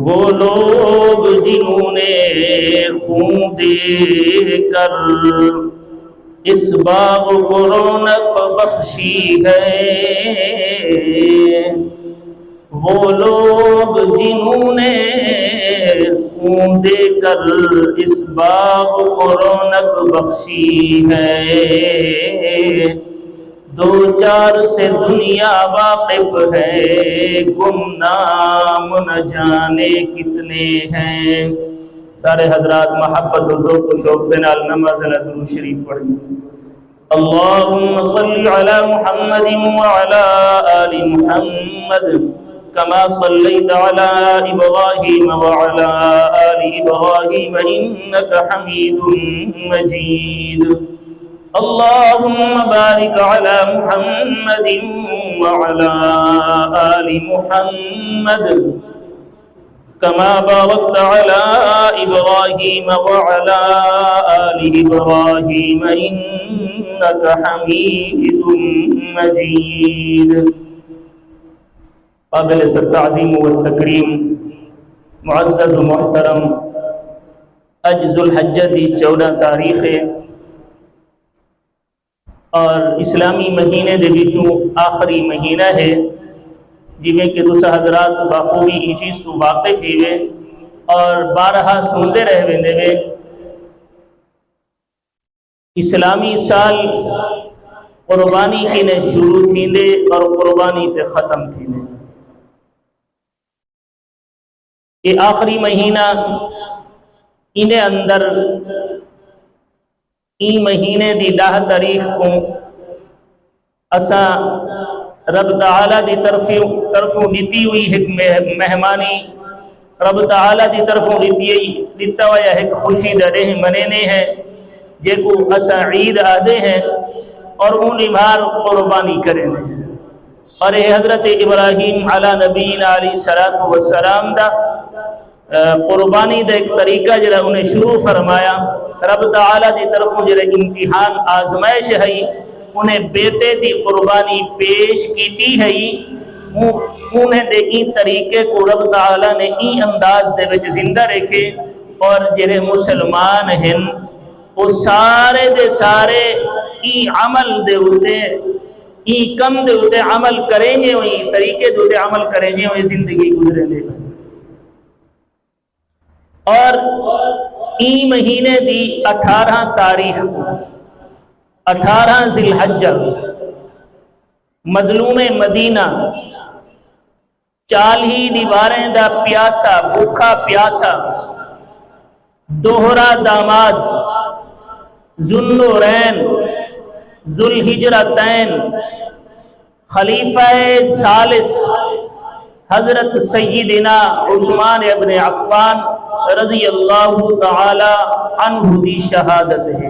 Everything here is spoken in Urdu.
وہ لوگ جنہوں نے خون دے کر اس باغ کو رونق بخشی ہے، وہ لوگ جنہوں نے خون دے کر اس باغ کو رونق بخشی ہے، دو چار سے دنیا واقف ہے، گمنام نہ جانے کتنے ہیں۔ سارے حضرات محبت و ذوق و شوق کے نال نماز درود شریف پڑھیں۔ اللہم صل علی محمد وعلی آل محمد کما صلیت علی ابراہیم وعلی آل ابراہیم انک حمید مجید۔ اللہم بارک علی محمد وعلی آل محمد کما بارکت علی ابراہیم وعلی آل ابراہیم انک حمید مجید۔ قابل تعظیم و تکریم معزز و محترم اج ذوالحجہ دی 14 تاریخ ہے اور اسلامی مہینے دے وچوں آخری مہینہ ہے، جویں کہ تساں حضرات بخوبی اس چیز تو واقف ہوئے اور بارہا سنتے رہ ویندے وے۔ اسلامی سال قربانی کنے شروع تھیندے اور قربانی تے ختم تھیندے۔ یہ آخری مہینہ انہیں اندر ای مہینے دی 10 تاریخ کو اسا رب تعالیٰ دی طرفوں دیتی ہوئی ایک مہمانی، رب تعالیٰ دی طرفوں دیتا ہوا ایک خوشی دے منینے ہیں، جے کو اسا عید آدھے ہیں اور ان امار قربانی کریں ہیں۔ اور یہ حضرت ابراہیم علی نبینا علیہ السلام دا قربانی دا ایک طریقہ جرا انہیں شروع فرمایا، رب تعالیٰ دی طرفوں جرا امتحان آزمائش ہے، انہیں بیٹے دی قربانی پیش کیتی ہے، انہیں دے این طریقے کو رب تعالیٰ نے این انداز دے وچ زندہ رکھے، اور جرے مسلمان ہیں وہ سارے دے سارے این عمل دے ہوتے این کم دے ہوتے عمل کریں گے، این طریقے دے ہوتے عمل کریں گے، وہ زندگی گزرے لے گا۔ اور ای مہینے دی 18 تاریخ کو 18 ذی الحجہ مظلوم مدینہ 40 دیواریں دا پیاسا بھوکا پیاسا دوہرا داماد ذوالنورین ذوالہجرتین خلیفہ ثالث حضرت سیدنا عثمان ابن عفان رضی اللہ تعالی عنہ دی شہادت ہے۔